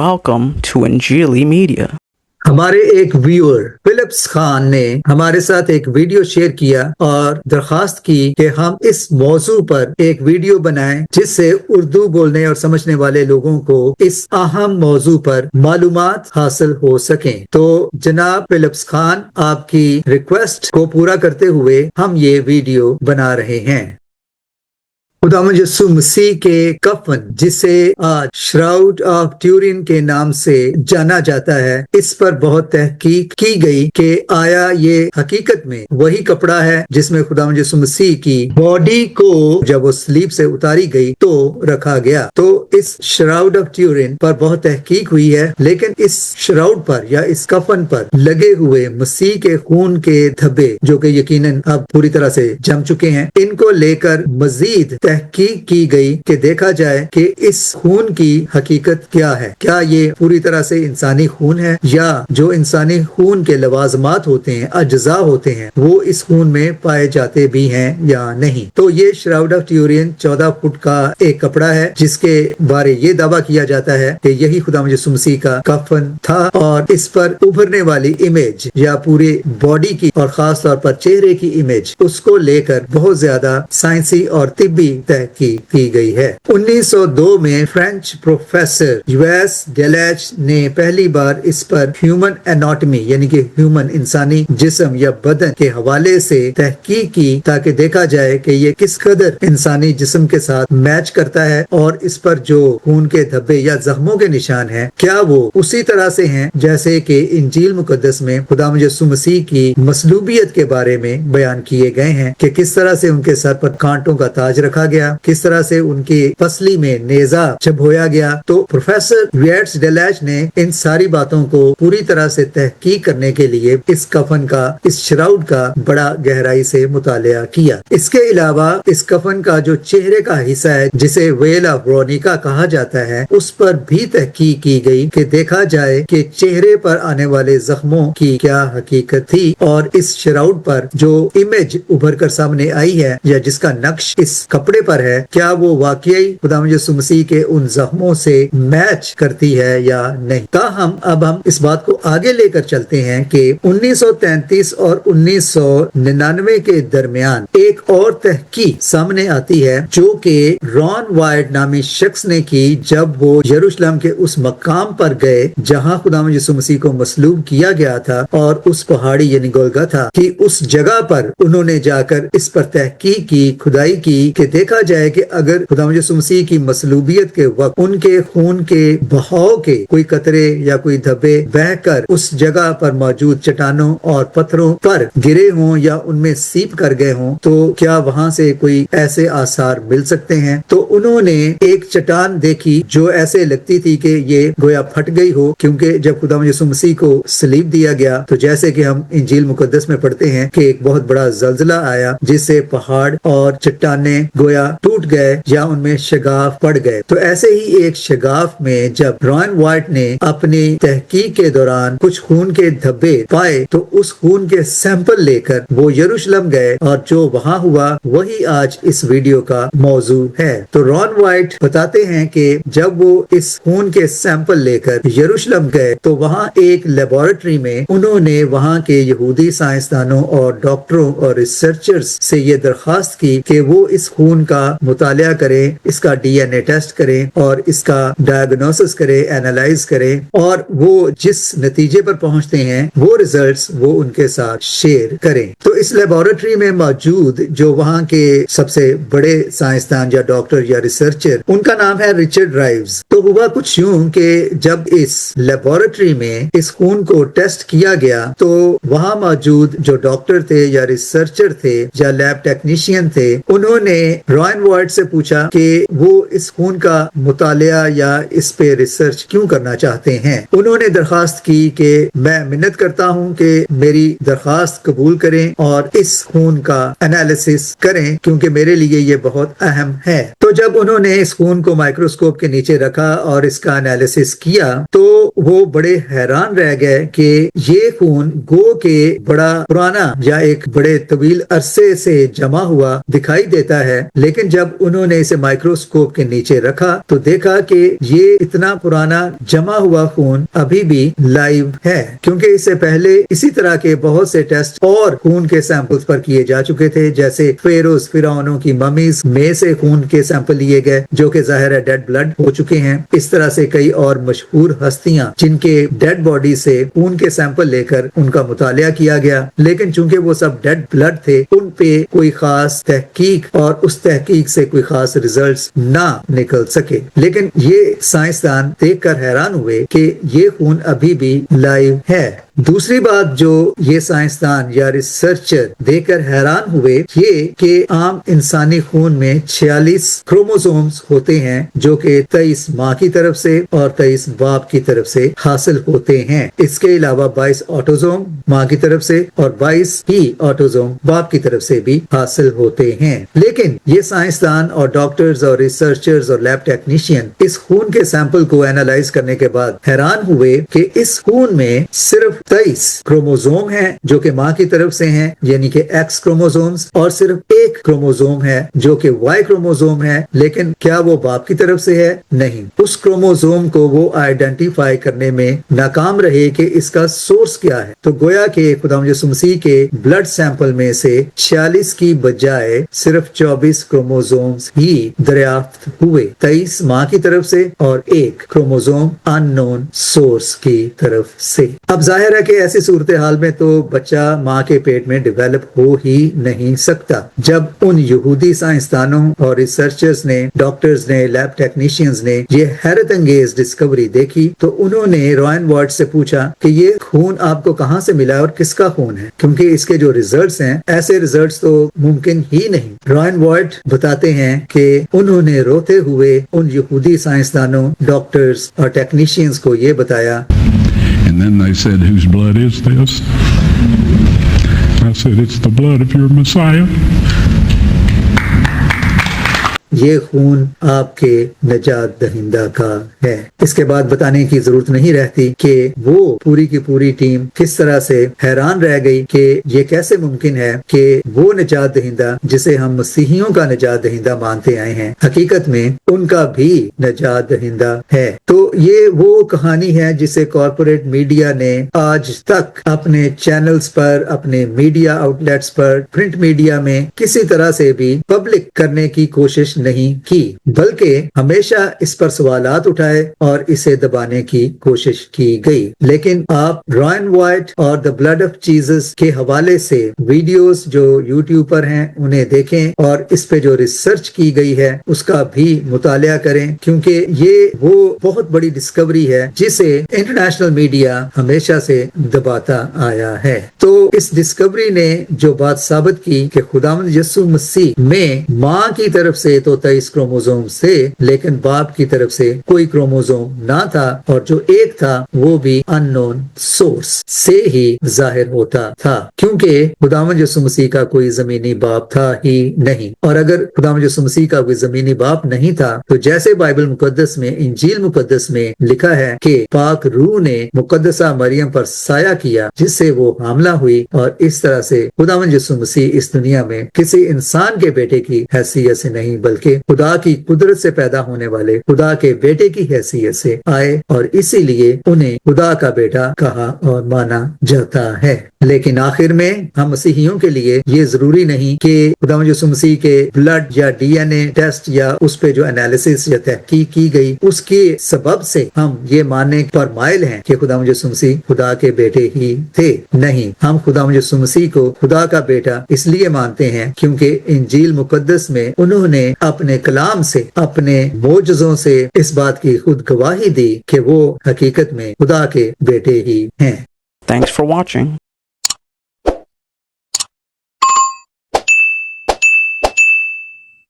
Welcome to Anjali Media. ہمارے ایک ویور flips Khan نے ہمارے ساتھ ایک ویڈیو شیئر کیا اور درخواست کی کہ ہم اس موضوع پر ایک ویڈیو بنائیں جس سے اردو بولنے اور سمجھنے والے لوگوں کو اس اہم موضوع پر معلومات حاصل ہو سکیں۔ تو جناب فلپس خان، آپ کی ریکویسٹ کو پورا کرتے ہوئے ہم یہ ویڈیو بنا رہے ہیں۔ خداوند یسوع مسیح کے کفن، جسے آج شراؤڈ آف ٹیورین کے نام سے جانا جاتا ہے، اس پر بہت تحقیق کی گئی کہ آیا یہ حقیقت میں وہی کپڑا ہے جس میں خداوند یسوع مسیح کی باڈی کو جب وہ صلیب سے اتاری گئی تو رکھا گیا۔ تو اس شراؤڈ آف ٹیورین پر بہت تحقیق ہوئی ہے، لیکن اس شراؤڈ پر یا اس کفن پر لگے ہوئے مسیح کے خون کے دھبے، جو کہ یقیناً اب پوری طرح سے جم چکے ہیں، ان کو لے کر مزید تحقیق کی گئی کہ دیکھا جائے کہ اس خون کی حقیقت کیا ہے۔ کیا یہ پوری طرح سے انسانی خون ہے، یا جو انسانی خون کے لوازمات ہوتے ہیں، اجزاء ہوتے ہیں، وہ اس خون میں پائے جاتے بھی ہیں یا نہیں۔ تو یہ شراؤڈ آف ٹیورین 14 فٹ کا ایک کپڑا ہے جس کے بارے یہ دعویٰ کیا جاتا ہے کہ یہی خداوند یسوع مسیح کا کفن تھا، اور اس پر ابھرنے والی امیج یا پورے باڈی کی اور خاص طور پر چہرے کی امیج، اس کو لے کر بہت زیادہ سائنسی اور طبی تحقیق کی گئی ہے۔ 1902 میں فرینچ پروفیسر یویس ڈیلیچ نے پہلی بار اس پر ہیومن اناٹمی یعنی کہ ہیومن انسانی جسم یا بدن کے حوالے سے تحقیق کی تاکہ دیکھا جائے کہ یہ کس قدر انسانی جسم کے ساتھ میچ کرتا ہے، اور اس پر جو خون کے دھبے یا زخموں کے نشان ہیں کیا وہ اسی طرح سے ہیں جیسے کہ انجیل مقدس میں خداوند یسوع مسیح کی مصلوبیت کے بارے میں بیان کیے گئے ہیں کہ کس طرح سے ان کے سر پر کانٹوں کا تاج رکھا گیا، کس طرح سے ان کی پسلی میں نیزہ چبھویا گیا۔ تو پروفیسر ویٹس ڈیلیچ نے ان ساری باتوں کو پوری طرح سے تحقیق کرنے کے لیے اس کفن کا، اس شراؤڈ کا بڑا گہرائی سے مطالعہ کیا۔ اس کے علاوہ اس کفن کا جو چہرے کا حصہ ہے جسے ویل آف ورونیکا کہا جاتا ہے، اس پر بھی تحقیق کی گئی کہ دیکھا جائے کہ چہرے پر آنے والے زخموں کی کیا حقیقت تھی، اور اس شراؤڈ پر جو امیج ابھر کر سامنے آئی ہے یا جس کا نقش اس کپڑے پر ہے، کیا وہ واقعی خداوند یسوع مسیح کے ان زخموں سے میچ کرتی ہے یا نہیں۔ تاہم اب ہم اس بات کو آگے لے کر چلتے ہیں کہ 1933 اور 1999 کے درمیان ایک اور تحقیق سامنے آتی ہے جو کہ رون وائٹ نامی شخص نے کی جب وہ یروشلم کے اس مقام پر گئے جہاں خداوند یسوع مسیح کو مصلوب کیا گیا تھا، اور اس پہاڑی یعنی گولگتھا کی اس جگہ پر انہوں نے جا کر اس پر تحقیق کی، کھدائی کی کہ دیکھا جائے کہ اگر خداوند یسوع مسیح کی مصلوبیت کے وقت ان کے خون کے بہاؤ کے کوئی قطرے یا کوئی دھبے بہہ کر اس جگہ پر موجود چٹانوں اور پتھروں پر گرے ہوں یا ان میں سیپ کر گئے ہوں، تو کیا وہاں سے کوئی ایسے آثار مل سکتے ہیں۔ تو انہوں نے ایک چٹان دیکھی جو ایسے لگتی تھی کہ یہ گویا پھٹ گئی ہو، کیونکہ جب خداوند یسوع مسیح کو صلیب دیا گیا تو جیسے کہ ہم انجیل مقدس میں پڑھتے ہیں کہ ایک بہت بڑا زلزلہ آیا جس سے پہاڑ اور چٹانیں گویا ٹوٹ گئے یا ان میں شگاف پڑ گئے۔ تو ایسے ہی ایک شگاف میں جب رون وائٹ نے اپنی تحقیق کے دوران کچھ خون کے دھبے پائے تو اس خون کے سیمپل لے کر وہ یروشلم گئے، اور جو وہاں ہوا وہی آج اس ویڈیو کا موضوع ہے۔ تو رون وائٹ بتاتے ہیں کہ جب وہ اس خون کے سیمپل لے کر یروشلم گئے تو وہاں ایک لیبارٹری میں انہوں نے وہاں کے یہودی سائنسدانوں اور ڈاکٹروں اور ریسرچرز سے یہ درخواست کی کہ وہ اس خون کا مطالعہ کریں، اس کا ڈی این اے ٹیسٹ کریں اور اس کا ڈائگنوسس کریں، اینالائز کریں، اور وہ جس نتیجے پر پہنچتے ہیں وہ ریزلٹس وہ ان کے ساتھ شیئر کریں۔ تو اس لیبارٹری میں موجود جو وہاں کے سب سے بڑے سائنسدان یا ڈاکٹر یا ریسرچر، ان کا نام ہے رچرڈ رائیوز۔ تو ہوا کچھ یوں کہ جب اس لیبارٹری میں اس خون کو ٹیسٹ کیا گیا تو وہاں موجود جو ڈاکٹر تھے یا ریسرچر تھے یا لیب ٹیکنیشین تھے، انہوں نے رون وائٹ سے پوچھا کہ وہ اس خون کا مطالعہ یا اس پہ ریسرچ کیوں کرنا چاہتے ہیں۔ انہوں نے درخواست کی کہ میں منت کرتا ہوں کہ میری درخواست قبول کریں اور اس خون کا انالیسس کریں، کیونکہ میرے لیے یہ بہت اہم ہے۔ تو جب انہوں نے اس خون کو مائکروسکوپ کے نیچے رکھا اور اس کا انالیسس کیا تو وہ بڑے حیران رہ گئے کہ یہ خون گو کے بڑا پرانا یا ایک بڑے طویل عرصے سے جمع ہوا دکھائی دیتا ہے، لیکن جب انہوں نے اسے مائکروسکوپ کے نیچے رکھا تو دیکھا کہ یہ اتنا پرانا جمع ہوا خون ابھی بھی لائیو ہے، کیونکہ اس سے پہلے اسی طرح کے بہت سے ٹیسٹ اور خون کے سیمپلز پر کیے جا چکے تھے، جیسے فیروز فرعونوں کی ممیز میں سے خون کے سیمپل لیے گئے جو کہ ظاہر ہے ڈیڈ بلڈ ہو چکے ہیں۔ اس طرح سے کئی اور مشہور ہستیاں جن کے ڈیڈ باڈی سے خون کے سیمپل لے کر ان کا مطالعہ کیا گیا، لیکن چونکہ وہ سب ڈیڈ بلڈ تھے ان پہ کوئی خاص تحقیق اور اس تحقیق سے کوئی خاص ریزلٹس نہ نکل سکے۔ لیکن یہ سائنسدان دیکھ کر حیران ہوئے کہ یہ خون ابھی بھی لائیو ہے۔ دوسری بات جو یہ سائنسدان یا ریسرچر دیکھ کر حیران ہوئے یہ کہ عام انسانی خون میں 46 کروموزومز ہوتے ہیں جو کہ 23 ماں کی طرف سے اور 23 باپ کی طرف سے حاصل ہوتے ہیں۔ اس کے علاوہ 22 آٹوزوم ماں کی طرف سے اور 22 ہی آٹوزوم باپ کی طرف سے بھی حاصل ہوتے ہیں۔ لیکن یہ سائنسدان اور ڈاکٹرز اور ریسرچرز اور لیب ٹیکنیشین اس خون کے سیمپل کو اینالائز کرنے کے بعد حیران ہوئے کہ اس خون میں صرف 23 کروموزوم ہیں جو کہ ماں کی طرف سے ہیں، یعنی کہ ایکس کروموزومز، اور صرف ایک کروموزوم ہے جو کہ وائی کروموزوم ہے۔ لیکن کیا وہ باپ کی طرف سے ہے؟ نہیں۔ اس کروموزوم کو وہ آئیڈینٹیفائی کرنے میں ناکام رہے کہ اس کا سورس کیا ہے۔ تو گویا کہ خداوند یسوع مسیح کے بلڈ سیمپل میں سے 46 کی بجائے صرف 24 کروموزومز ہی دریافت ہوئے، 23 ماں کی طرف سے اور ایک کروموزوم ان نون سورس کی طرف سے۔ اب ظاہر ہے کہ ایسی صورتحال میں تو بچہ ماں کے پیٹ میں ڈیویلپ ہو ہی نہیں سکتا۔ جب ان یہودی سائنسدانوں اور ریسرچرز نے، ڈاکٹرز نے، لیب ٹیکنیشینز نے یہ حیرت انگیز ڈسکوری دیکھی تو انہوں نے رائن وارڈ سے پوچھا کہ یہ خون آپ کو کہاں سے ملا اور کس کا خون ہے، کیونکہ اس کے جو ریزلٹس ہیں ایسے ریزلٹس تو ممکن ہی نہیں۔ رائن وارڈ بتاتے ہیں کہ انہوں نے روتے ہوئے ان یہودی سائنسدانوں، ڈاکٹرز اور ٹیکنیشینز کو یہ بتایا، And then they said, whose blood is this? I said, it's the blood of your Messiah. یہ خون آپ کے نجات دہندہ کا ہے۔ اس کے بعد بتانے کی ضرورت نہیں رہتی کہ وہ پوری کی پوری ٹیم کس طرح سے حیران رہ گئی کہ یہ کیسے ممکن ہے کہ وہ نجات دہندہ جسے ہم مسیحیوں کا نجات دہندہ مانتے آئے ہیں حقیقت میں ان کا بھی نجات دہندہ ہے۔ تو یہ وہ کہانی ہے جسے کارپوریٹ میڈیا نے آج تک اپنے چینلز پر، اپنے media out let's per, print media میں کسی طرح سے بھی پبلک کرنے کی کوشش نہیں کی، بلکہ ہمیشہ اس پر سوالات اٹھائے اور اسے دبانے کی کوشش کی گئی۔ لیکن آپ رائن وائٹ اور دا بلڈ آف جیزس کے حوالے سے ویڈیوز جو یوٹیوب پر ہیں انہیں دیکھیں اور اس پہ جو ریسرچ کی گئی ہے اس کا بھی مطالعہ کریں، کیونکہ یہ وہ بہت بڑی ڈسکوری ہے جسے انٹرنیشنل میڈیا ہمیشہ سے دباتا آیا ہے۔ تو اس ڈسکوری نے جو بات ثابت کی کہ خداوند یسوع مسیح میں ماں کی طرف سے تو 23 کروموزوم سے لیکن باپ کی طرف سے کوئی کروموزوم نہ تھا، اور جو ایک تھا وہ بھی ان نون سورس سے ہی ظاہر ہوتا تھا، کیونکہ خداوند یسوع مسیح کا کوئی زمینی باپ تھا ہی نہیں۔ اور اگر خداوند یسوع مسیح کا کوئی زمینی باپ نہیں تھا تو جیسے بائبل مقدس میں، انجیل مقدس میں لکھا ہے کہ پاک روح نے مقدسہ مریم پر سایہ کیا جس سے وہ حاملہ ہوئی، اور اس طرح سے خداوند یسوع مسیح اس دنیا میں کسی انسان کے بیٹے کی حیثیت سے نہیں بلکہ خدا کی قدرت سے پیدا ہونے والے خدا کے بیٹے کی حیثیت سے آئے، اور اسی لیے انہیں خدا کا بیٹا کہا اور مانا جاتا ہے۔ لیکن آخر میں ہم مسیحیوں کے لیے یہ ضروری نہیں کہ خداوند یسوع مسیح کے بلڈ یا ڈی این اے ٹیسٹ یا اس پہ جو انالیسس یا تحقیق کی گئی اس کے سبب سے ہم یہ ماننے پر مائل ہیں کہ خداوند یسوع مسیح خدا کے بیٹے ہی تھے۔ نہیں، ہم خداوند یسوع مسیح کو خدا کا بیٹا اس لیے مانتے ہیں کیونکہ انجیل مقدس میں انہوں نے اپنے کلام سے، اپنے معجزوں سے اس بات کی خود گواہی دی کہ وہ حقیقت میں خدا کے بیٹے ہی ہیں۔ Thanks for watching.